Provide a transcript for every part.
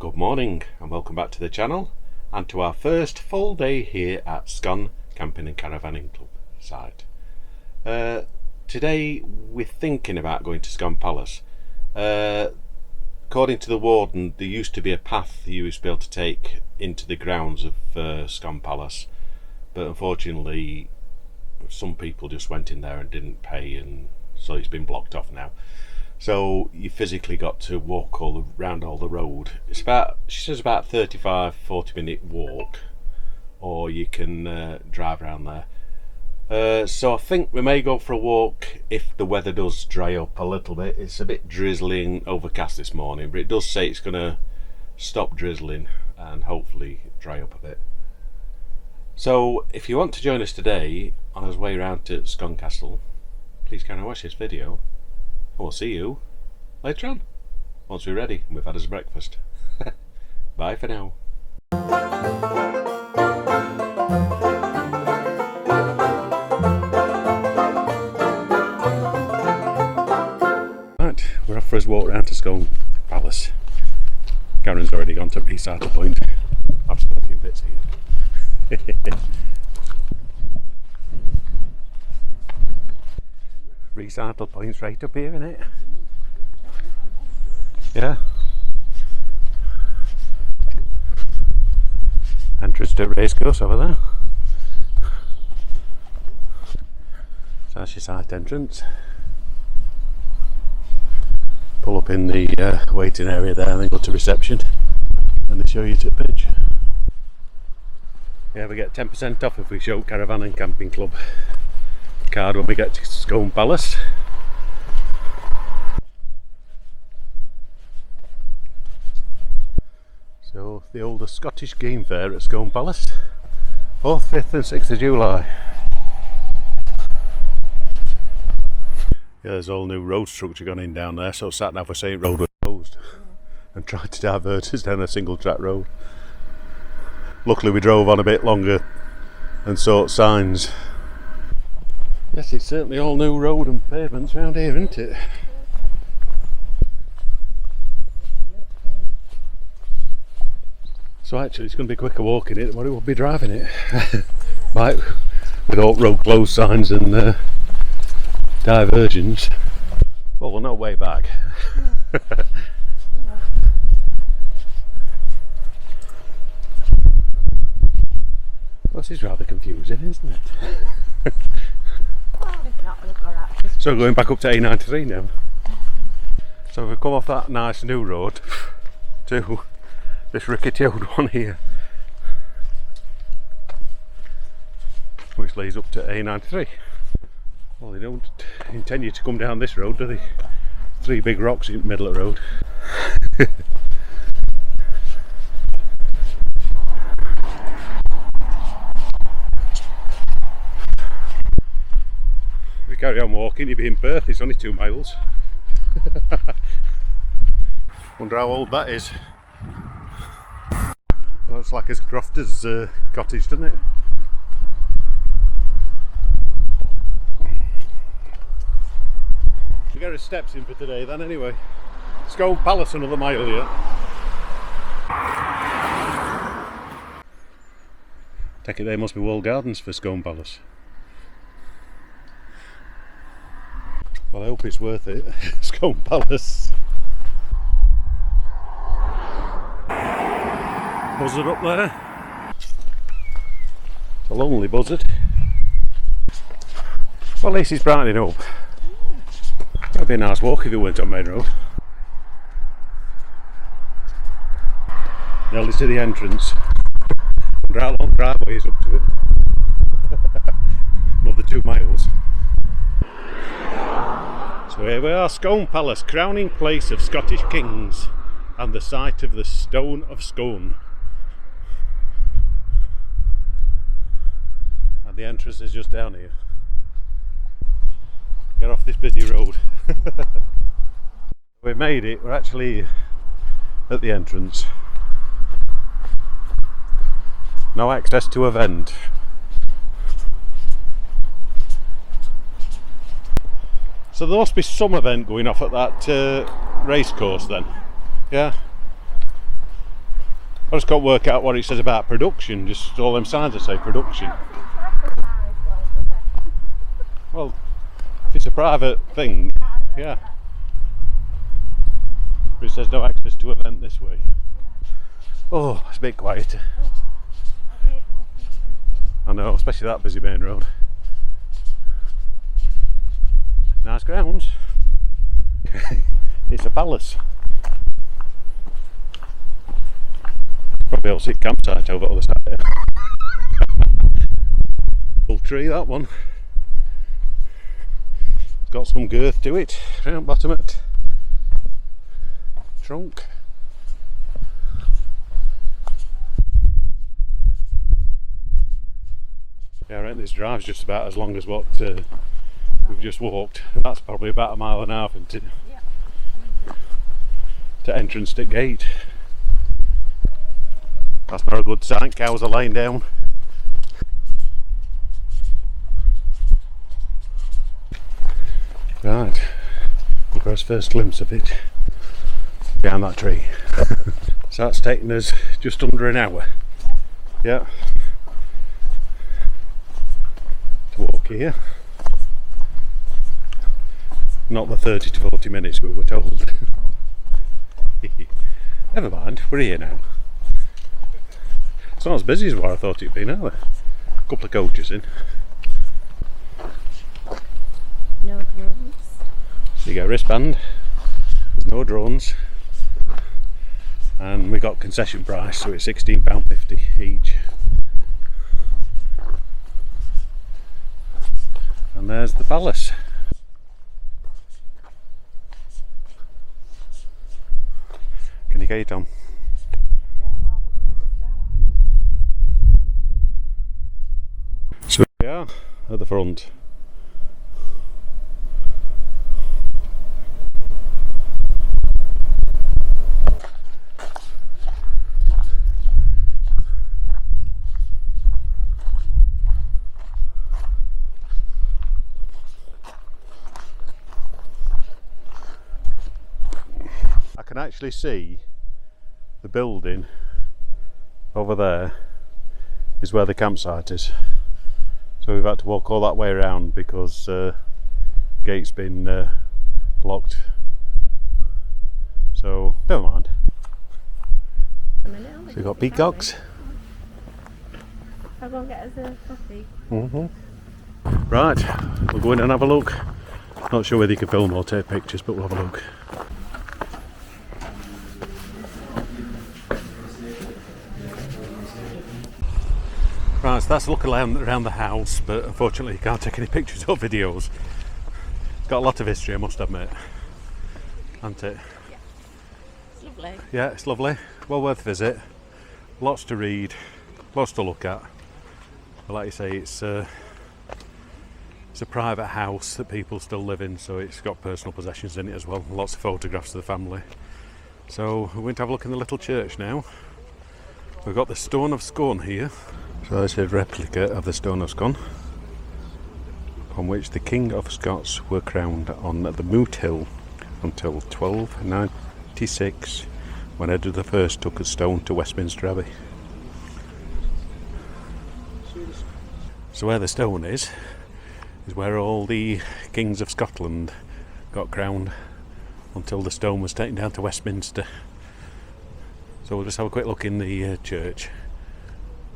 Good morning and welcome back to the channel and to our first full day here at Scone Camping and Caravanning Club site. Today we're thinking about going to Scone Palace. According to the warden, there used to be a path you used to be able to take into the grounds of Scone Palace, but unfortunately some people just went in there and didn't pay, and so it's been blocked off now. So you physically got to walk around all the road. It's about, she says, about 35-40 minute walk, or you can drive around there. So I think we may go for a walk if the weather does dry up a little bit. It's a bit drizzling, overcast this morning, but it does say it's going to stop drizzling and hopefully dry up a bit. So if you want to join us today on our way around to Scone Castle, please can I watch this video. We'll see you later on, once we're ready and we've had us breakfast. Bye for now. Right, we're off for his walk round to Scone Palace. Karen's already gone to Recycle Point. I've just got a few bits here. Recycle Point's right up here, isn't it? Yeah. Entrance to Racecourse over there. So that's your site entrance. Pull up in the waiting area there and then go to reception and they show you to the pitch. Yeah, we get 10% off if we show Caravan and Camping Club card when we get to Scone Palace. So the oldest Scottish game fair at Scone Palace, 4th, 5th and 6th of July. Yeah, there's all new road structure gone in down there, so sat nav for saying road was closed and tried to divert us down a single track road. Luckily we drove on a bit longer and sought signs. Yes, it's certainly all new road and pavements around here, isn't it? So actually it's going to be quicker walking it than what it would be driving it. Right, with all road closed signs and diversions. Well, we're not way back. Well, this is rather confusing, isn't it? So going back up to A93 now. So we've come off that nice new road to this rickety old one here, which leads up to A93. Well, they don't intend you to come down this road, do they? 3 big rocks in the middle of the road. Carry on walking, you'll be in Perth. It's only 2 miles. Wonder how old that is. Looks like his crofter's cottage, doesn't it? We got our steps in for today then anyway. Scone Palace another mile yet. Take it they must be walled gardens for Scone Palace. Well, I hope it's worth it. Scone Palace. Buzzard up there. It's a lonely buzzard. Well, at least it's brightening up. That'd be a nice walk if it weren't on main road. Nearly to the entrance. Wonder how long driveway is up to it. Another 2 miles. So here we are, Scone Palace, crowning place of Scottish kings and the site of the Stone of Scone. And the entrance is just down here. Get off this busy road. We've made it, we're actually at the entrance. No access to a vent. So there must be some event going off at that race course then, yeah? I just can't work out what it says about production, just all them signs that say production. Well, if it's a private thing, yeah. But it says no access to event this way. Oh, it's a bit quieter. I know, especially that busy main road. Nice grounds. It's a palace. Probably able to see a campsite over the other side. Full tree, that one. It's got some girth to it. Round bottom it. Trunk. Yeah, I reckon this drive's just about as long as what we've just walked. That's probably about 1.5 miles into to entrance to gate. That's not a good sign, cows are lying down. Right, look at our first glimpse of it behind that tree. So that's taken us just under an hour. Yeah. To walk here. Not the 30 to 40 minutes we were told. Never mind, we're here now. It's not as busy as what I thought it'd be now. A couple of coaches in. No drones. You get a wristband. There's no drones. And we got concession price, so it's £16.50 each. And there's the palace. Can you get it on? So we are at the front. I can actually see the building over there is where the campsite is. So we've had to walk all that way around because gate's been blocked. So never mind. So we've got peacocks. I'll go and get us a coffee. Right, we'll go in and have a look. Not sure whether you can film or take pictures, but we'll have a look. Right, so that's a look around the house, but unfortunately you can't take any pictures or videos. It's got a lot of history, I must admit. Hasn't it? Yeah. It's lovely. Yeah, it's lovely. Well worth a visit. Lots to read, lots to look at. But like you say, it's a private house that people still live in, so it's got personal possessions in it as well. Lots of photographs of the family. So we're going to have a look in the little church now. We've got the Stone of Scone here. So this is a replica of the Stone of Scone, on which the King of Scots were crowned on the Moot Hill until 1296, when Edward I took a stone to Westminster Abbey. So where the stone is where all the kings of Scotland got crowned until the stone was taken down to Westminster. So we'll just have a quick look in the church.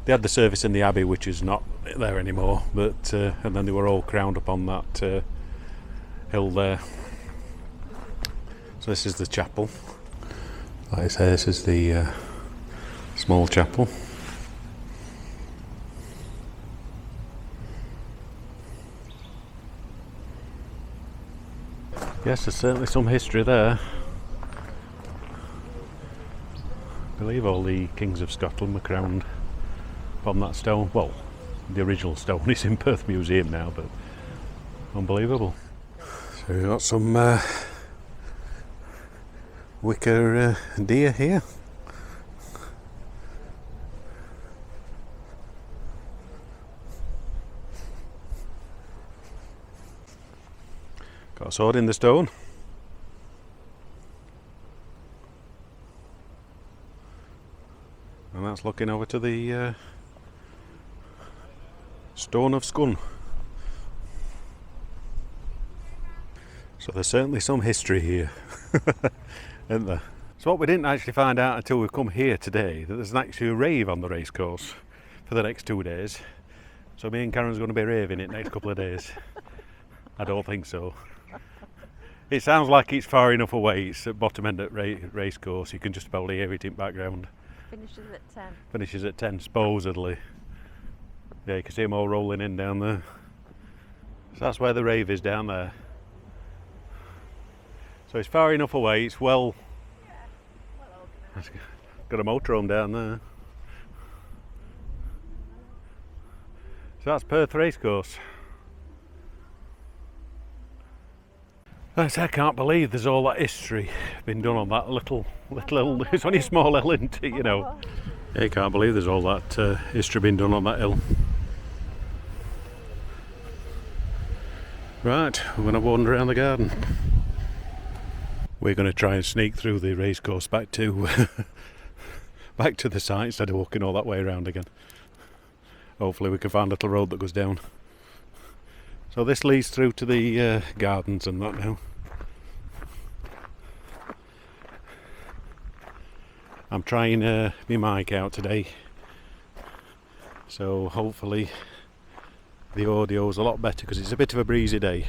They had the service in the abbey, which is not there anymore, but and then they were all crowned up on that hill there. So this is the chapel. Like I say, this is the small chapel. Yes, there's certainly some history there. I believe all the kings of Scotland were crowned from that stone. Well, the original stone is in Perth Museum now, but unbelievable. So we've got some wicker deer here. Got a sword in the stone. And that's looking over to the Stone of Scone. So there's certainly some history here, isn't there? So what we didn't actually find out until we've come here today, that there's actually a rave on the racecourse for the next 2 days. So me and Karen's going to be raving it next couple of days. I don't think so. It sounds like it's far enough away. It's at bottom end at racecourse. You can just about hear it in background. Finishes at 10. Finishes at 10 supposedly. Yeah, you can see them all rolling in down there. So that's where the rave is, down there. So it's far enough away. It's well organised. Got a motorhome down there. So that's Perth racecourse. I can't believe there's all that history been done on that little it's only a small hill, isn't it, you know. Yeah, I can't believe there's all that history been done on that hill. Right, we're going to wander around the garden. We're going to try and sneak through the racecourse back to back to the site instead of walking all that way around again. Hopefully we can find a little road that goes down. So this leads through to the gardens and that now. I'm trying my mic out today, so hopefully the audio is a lot better because it's a bit of a breezy day.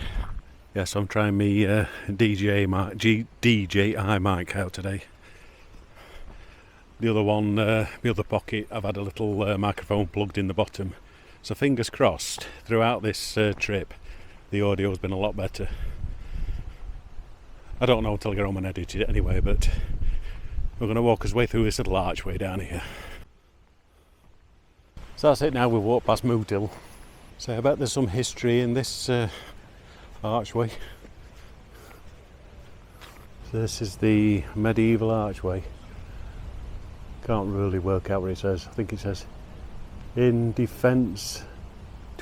Yes, I'm trying my DJI mic out today. The other one, the other pocket, I've had a little microphone plugged in the bottom. So fingers crossed, throughout this trip, the audio's been a lot better. I don't know until I get home and edit it anyway, but we're going to walk our way through this little archway down here. So that's it now, we've walked past Moot Hill. So I bet there's some history in this archway. So this is the medieval archway. Can't really work out what it says. I think it says, "In defence,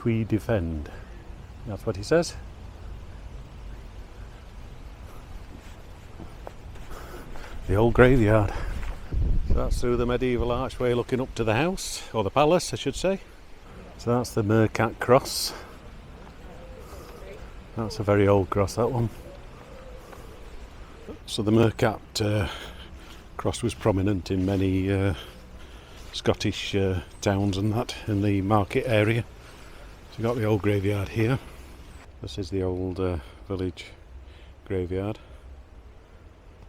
we defend." That's what he says. The old graveyard. So that's through the medieval archway looking up to the house, or the palace I should say. So that's the Mercat cross. That's a very old cross, that one. So the Mercat cross was prominent in many Scottish towns and that, in the market area. So you've got the old graveyard here. This is the old village graveyard.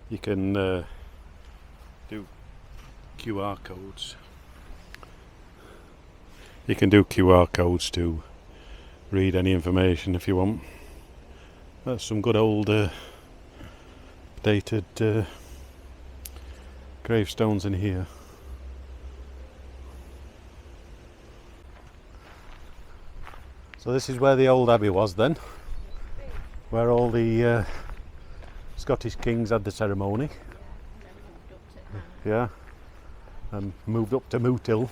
You can do QR codes. You can do QR codes to read any information if you want. That's some good old dated gravestones in here. So this is where the old abbey was then, where all the Scottish kings had the ceremony. Yeah, and moved up to Moot Hill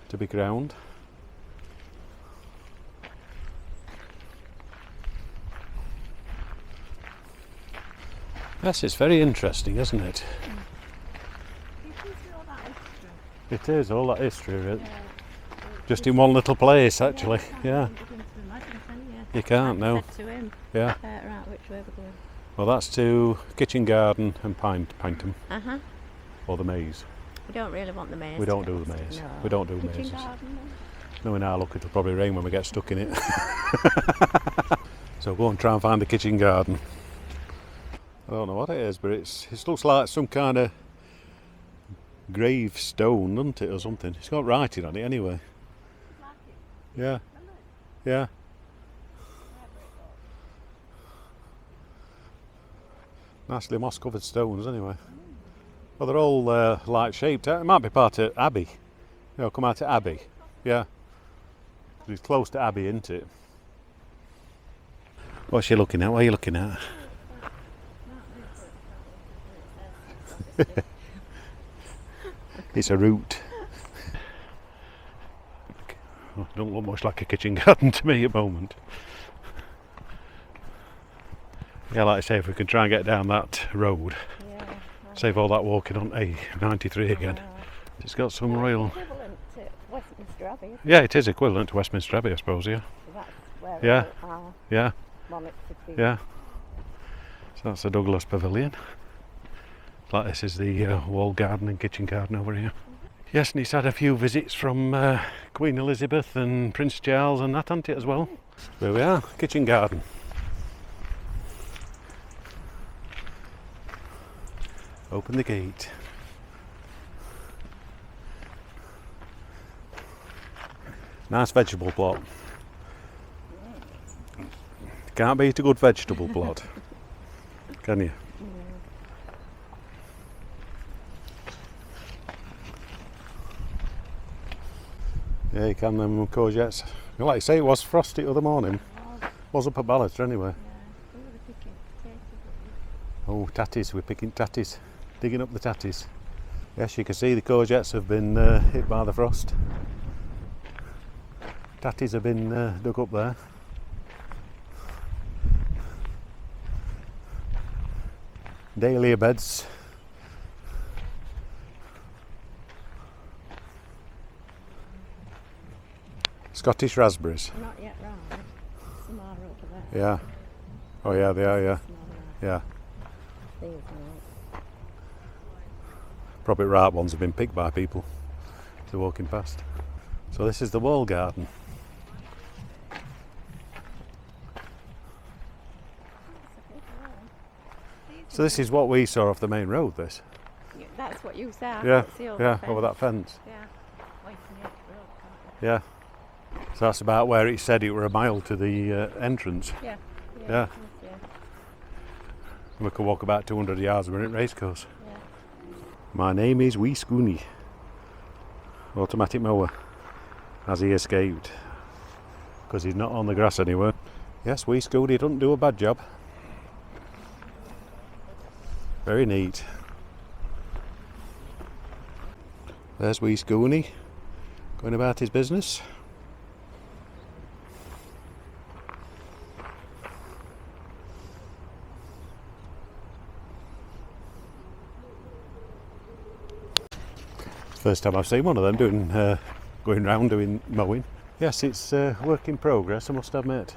to be crowned. Yes, it's very interesting, isn't it? It is, all that history. Just in one little place, actually. Yeah. You can't, no. Yeah. Right, which way we're going? Well, that's to kitchen garden and Pinetum. Or the maze. We don't really want the maze. We don't do the maze. No. We don't do Kitchen mazes. garden, No, in our luck it'll probably rain when we get stuck in it. So go and try and find the kitchen garden. I don't know what it is, but it looks like some kind of gravestone, doesn't it, or something? It's got writing on it anyway. Yeah. Yeah. Nicely moss covered stones anyway. Well, they're all like shaped. It might be part of Abbey. You know, come out of Abbey. Yeah. It's close to Abbey, isn't it? What's she looking at? What are you looking at? It's a root. Don't look much like a kitchen garden to me at the moment. Yeah, like I say, if we can try and get down that road. Yeah, Save all that walking on A93 again. It's got some royal... Equivalent to Westminster Abbey, isn't it? Yeah, it is equivalent to Westminster Abbey, I suppose, yeah. That's where Yeah. all our Yeah, monarchs have been. yeah. So that's the Douglas Pavilion. Like this is the wall garden and kitchen garden over here. Yes, and he's had a few visits from Queen Elizabeth and Prince Charles and that, hasn't it, as well? There we are, kitchen garden. Open the gate. Nice vegetable plot. Can't beat a good vegetable plot, can you? Yeah, you can them courgettes. Like I say, it was frosty the other morning. Was up at Ballater anyway. Oh, tatties, we're picking tatties. Digging up the tatties. Yes, you can see the courgettes have been hit by the frost. Tatties have been dug up there. Dahlia beds. Scottish raspberries. Not yet right. Some are over there. Yeah. Oh yeah, they are, yeah. Some are Yeah. These are right. Probably ripe ones have been picked by people as they're walking past. So this is the wall garden. So this is what we saw off the main road, this. That's what you said. Yeah, It's the old yeah, fence. over that fence. Yeah. Away from the edge of the road, can't you? Yeah. So that's about where it said it were a mile to the entrance. Yeah. Yeah. Yeah. We could walk about 200 yards, we're at Racecourse. Yeah. My name is Wee Scooney. Automatic mower. Has he escaped? Because he's not on the grass anywhere. Yes, Wee Scooney doesn't do a bad job. Very neat. There's Wee Scooney going about his business. First time I've seen one of them doing going round doing mowing. Yes, it's work in progress, I must admit.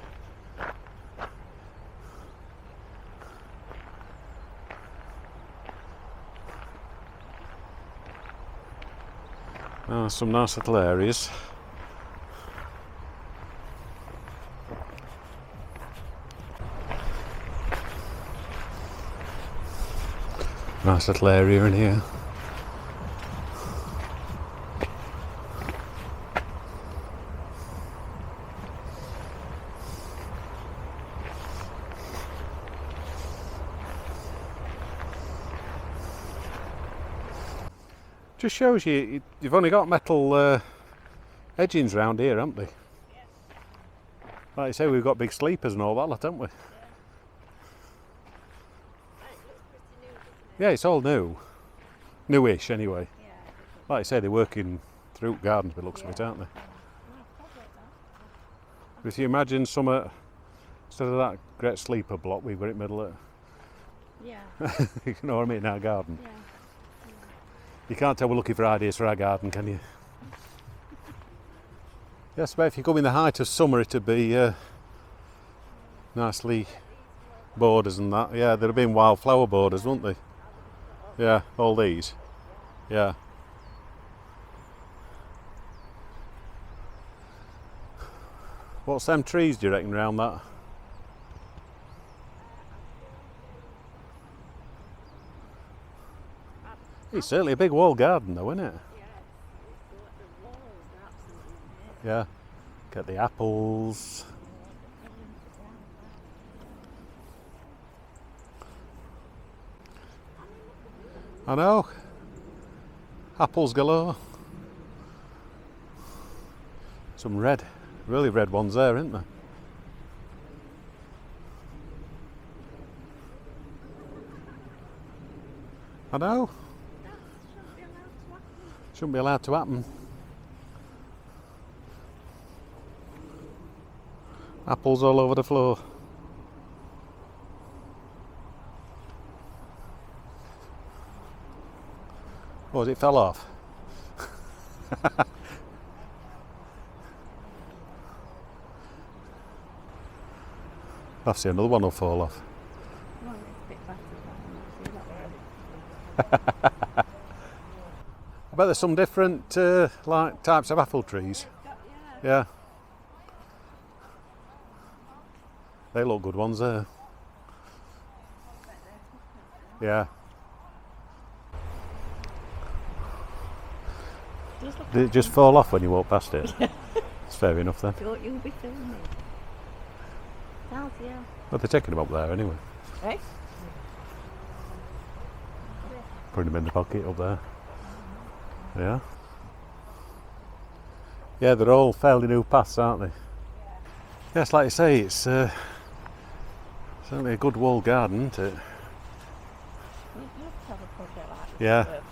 Some nice little areas. Nice little area in here. Just shows you, you've only got metal edgings round here, haven't they? Like I say, we've got big sleepers and all that lot, haven't we? Yeah, it's all new. Newish, anyway. Like I say, they're working through gardens by the looks of it, aren't they? If you imagine some, instead of that great sleeper block we've got in the middle of, Yeah. you know what I mean, in our garden. Yeah. You can't tell we're looking for ideas for our garden, can you? Yes, but if you come in the height of summer, it'd be nicely borders and that. Yeah, there'd have been wildflower borders, wouldn't they? Yeah, all these. Yeah. What's them trees, do you reckon, round that? It's certainly a big wall garden though, isn't it? Yeah. Get the apples. I know. Apples galore. Some red, really red ones there, isn't there? I know. Shouldn't be allowed to happen. Apples all over the floor. Oh, it fell off. I'll see another one will fall off. Well, it's a bit battered, that one. I bet there's some different like types of apple trees. Yeah. They look good ones there. Yeah. Did it just fall off when you walk past it? It's fair enough then. Thought you'll be filming. Sounds, yeah. Well, they're taking them up there anyway. Eh? Putting them in the pocket up there. Yeah. Yeah, they're all fairly new paths, aren't they? Yes, like you say, it's certainly a good walled garden, isn't it? You'd love to have a project like this. Yeah. Work on it,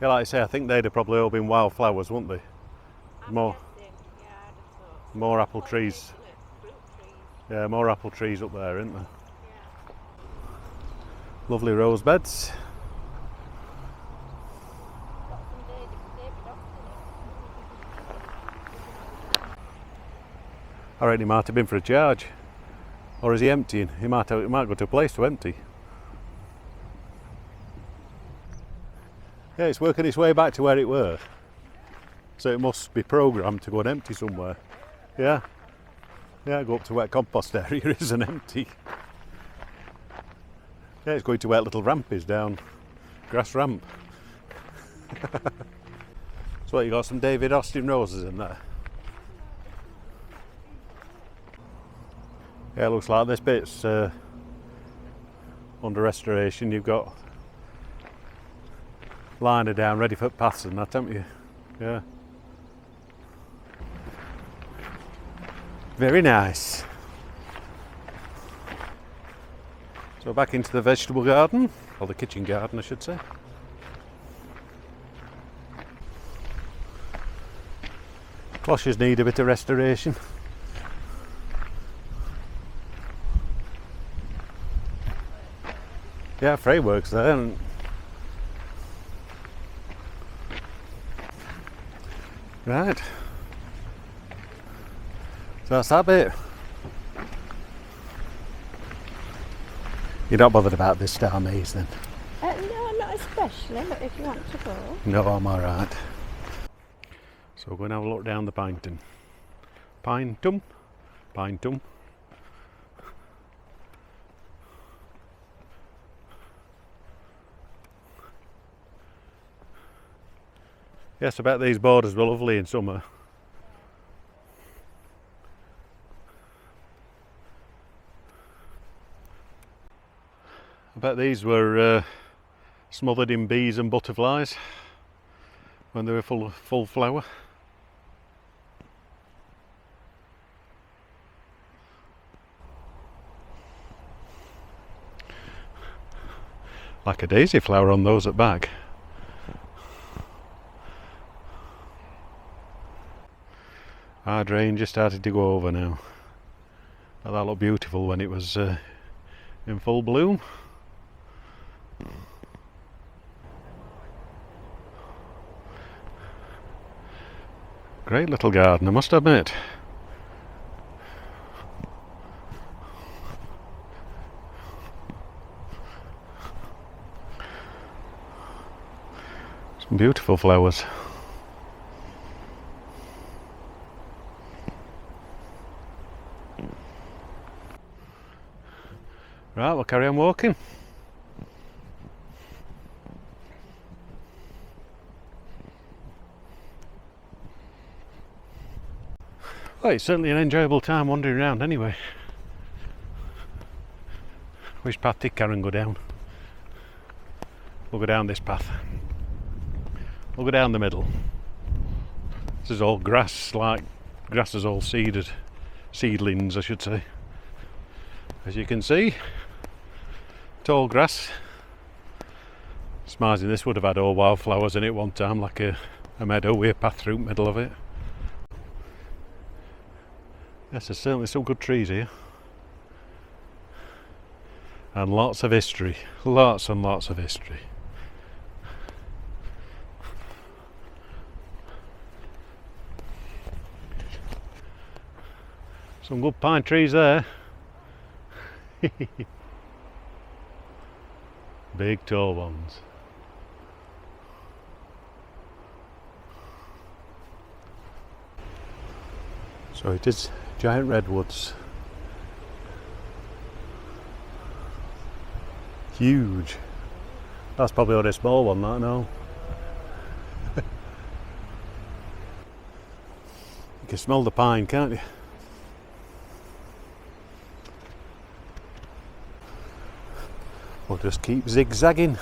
Yeah, like I say, I think they'd have probably all been wildflowers, wouldn't they? I'm More, guessing, yeah, I'd have thought. more apple trees. Fruit trees. Yeah, more apple trees up there, isn't there? Yeah. Lovely rose beds. Got some David I reckon he might have been for a charge. Or is he emptying? He might go to a place to empty. Yeah, it's working its way back to where it were. So it must be programmed to go and empty somewhere. Yeah. Yeah, go up to where compost area is and empty. Yeah, it's going to where little ramp is down. Grass ramp. So what, you got some David Austin roses in there? Yeah, it looks like this bit's under restoration. You've got liner down ready for paths and that, haven't you? Yeah. Very nice. So back into the vegetable garden, or the kitchen garden I should say. Cloches need a bit of restoration. Yeah, framework's there. And right. So that's that bit. You're not bothered about this star maze then? No, not especially, but if you want to go. No, I'm alright. So we're going to have a look down the Pinetum. Pinetum. Yes, I bet these borders were lovely in summer. I bet these were smothered in bees and butterflies when they were full flower. Like a daisy flower on those at back. Our drain just started to go over now. But that looked beautiful when it was in full bloom. Great little garden, I must admit. Some beautiful flowers. Right, we'll carry on walking. Well, it's certainly an enjoyable time wandering around anyway. Which path did Karen go down? We'll go down this path. We'll go down the middle. This is all grass, like grass is all seedlings I should say. As you can see, tall grass. Surmising this would have had all wildflowers in it one time, like a meadow with a path through the middle of it. Yes, there's certainly some good trees here. And lots of history. Lots and lots of history. Some good pine trees there. Big tall ones. So it is giant redwoods. Huge. That's probably only a small one, that, no? You can smell the pine, can't you? We'll just keep zigzagging.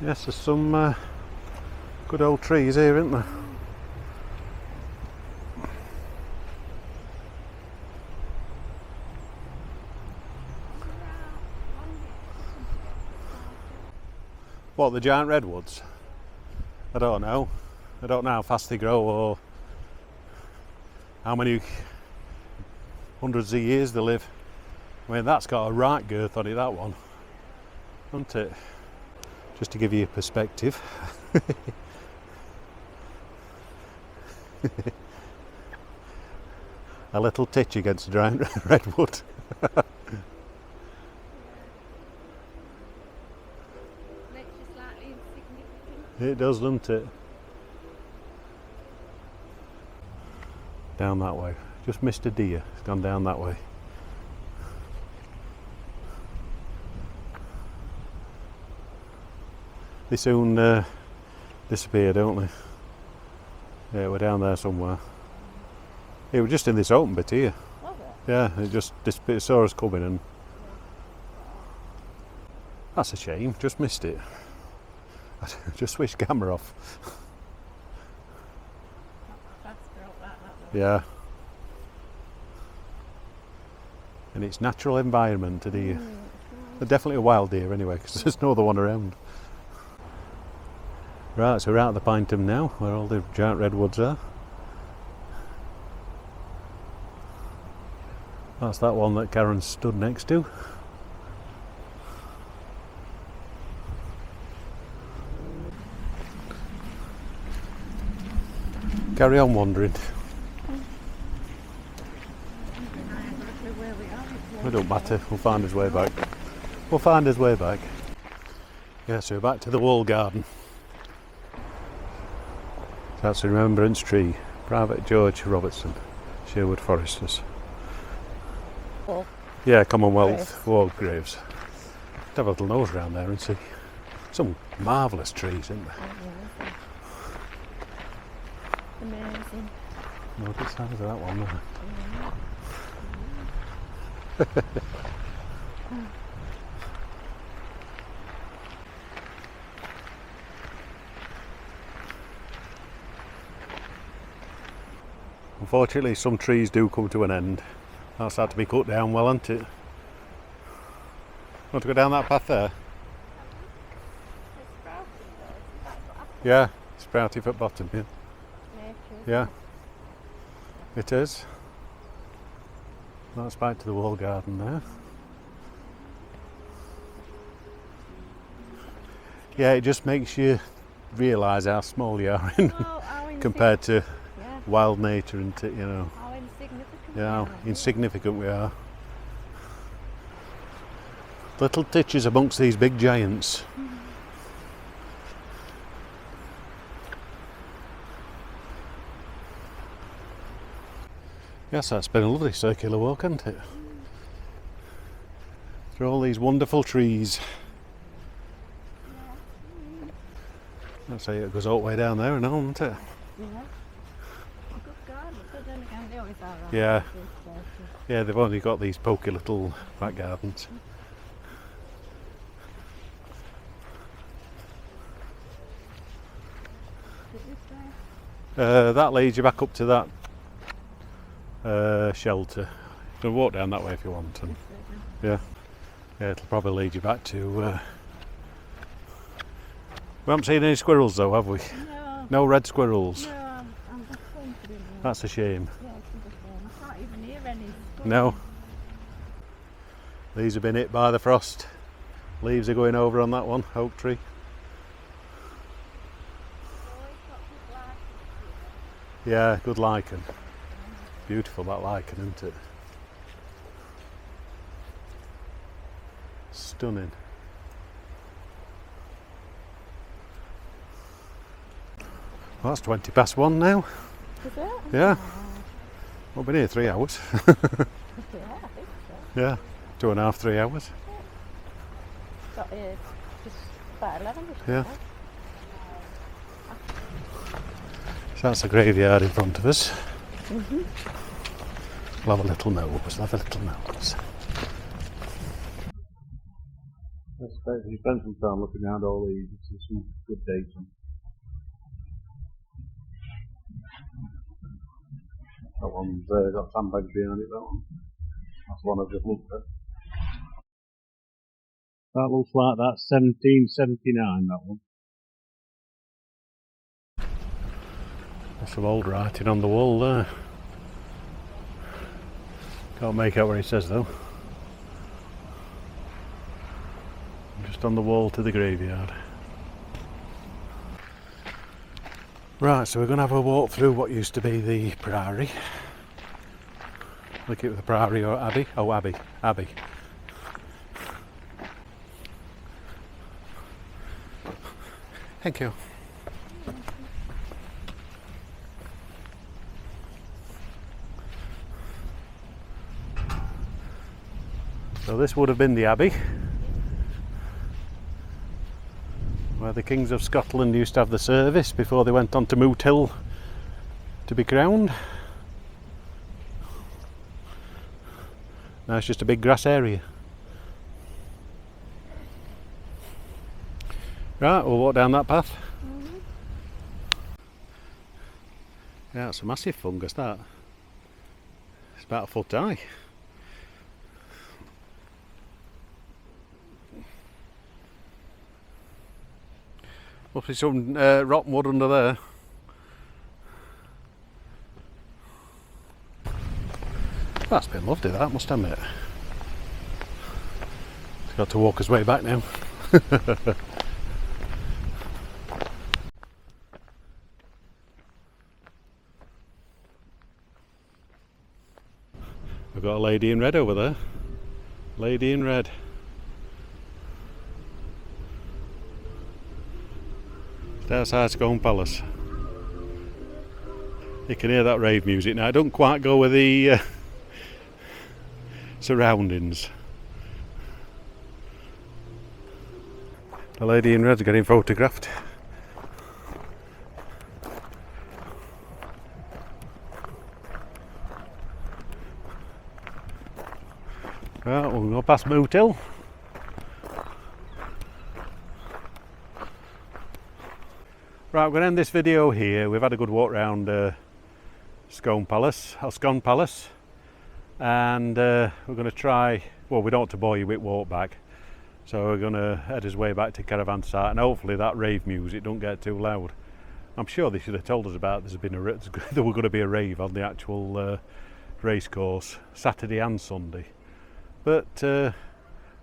Yes, there's some good old trees here, isn't there? What, the giant redwoods? I don't know. I don't know how fast they grow or how many hundreds of years they live. I mean, that's got a right girth on it, that one, hasn't it? Just to give you a perspective. A little titch against a giant redwood. Makes you slightly insignificant. It does, doesn't it? Down that way. Just missed a deer. It's gone down that way. They soon disappear, don't they? Yeah, we're down there somewhere. Yeah, we're just in this open bit here. Was it? Yeah, it just disappeared. Saw us coming and that's a shame. Just missed it. I just switched camera off. That's broke that one. Yeah. In its natural environment, a deer. They're definitely a wild deer anyway, because there's no other one around. Right, so we're out of the Pinetum now, where all the giant redwoods are. That's that one that Karen stood next to. Carry on wandering. It don't matter, we'll find his way back. We'll find his way back. Yeah, so we're back to the wall garden. That's a remembrance tree. Private George Robertson, Sherwood Foresters. Oh. Yeah, Commonwealth Graves. War graves. Have a little nose around there and see. Some marvellous trees, isn't there? Amazing. Look at the size of that one there. Unfortunately, some trees do come to an end. That's had to be cut down well, hasn't it? Want to go down that path there? Yeah, sprouty at bottom, yeah. Yeah, it is. That's back to the wall garden there. Yeah, it just makes you realise how small you are compared to wild nature, and you know. How insignificant. Yeah, how insignificant we are. Little titches amongst these big giants. Yes, that's been a lovely circular walk, hasn't it? Through all these wonderful trees. I'd say it goes all the way down there and on, doesn't it? Yeah. Good garden, but then again they always are. aren't Yeah. they, these places? Yeah, they've only got these pokey little back gardens. Is it this way? That leads you back up to that shelter. You can walk down that way if you want. And yeah, it'll probably lead you back to. We haven't seen any squirrels though, have we? No. No red squirrels. No, I'm disappointed in you. That's a shame. Yeah, it's a shame. I can't even hear any. No. These have been hit by the frost. Leaves are going over on that one, oak tree. Yeah, good lichen. Beautiful that lichen, isn't it? Stunning. Well, that's 20 past 1 now. Is it? Yeah. We've been here 3 hours. Yeah, I think so. Yeah, 2.5, 3 hours. Got here just about 11 just Yeah. now. So that's a graveyard in front of us. We'll have a little nose, You spend some time looking around all these, it's some good dates on. That one's got sandbags behind it, that one. That's the one I've just looked at. That looks like that's 1779, that one. There's some old writing on the wall there. Can't make out what it says though. Just on the wall to the graveyard. Right, so we're going to have a walk through what used to be the Priory. Look at the Priory or Abbey. Oh, Abbey. Thank you. So this would have been the Abbey, where the Kings of Scotland used to have the service before they went on to Moot Hill to be crowned. Now it's just a big grass area. Right, we'll walk down that path. Yeah, it's a massive fungus, that. It's about a foot high. Must be some rotten wood under there. That's been lovely, that, must admit. He's got to walk his way back now. We've got a lady in red over there. Lady in red. Outside Scone Palace. You can hear that rave music now. It doesn't quite go with the surroundings. The lady in red's getting photographed. Right, we'll go past Moot Hill. Right, we're going to end this video here. We've had a good walk round Scone Palace, and we're going to try, well, we don't want to bore you with walk back, so we're going to head us way back to Caravan site, and hopefully that rave music don't get too loud. I'm sure they should have told us about there were going to be a rave on the actual race course Saturday and Sunday, but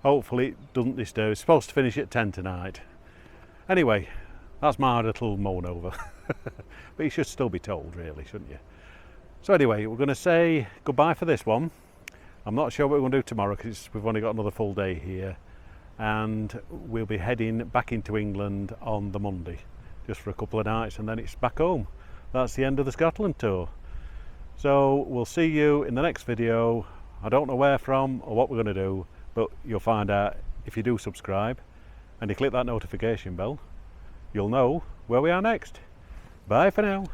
hopefully it doesn't disturb. It's supposed to finish at 10 tonight. Anyway, that's my little moan over. But you should still be told, really, shouldn't you? So anyway, we're going to say goodbye for this one. I'm not sure what we're going to do tomorrow because we've only got another full day here, and we'll be heading back into England on the Monday, just for a couple of nights, and then it's back home. That's the end of the Scotland tour. So we'll see you in the next video. I don't know where from or what we're going to do, but you'll find out if you do subscribe and you click that notification bell. You'll know where we are next. Bye for now.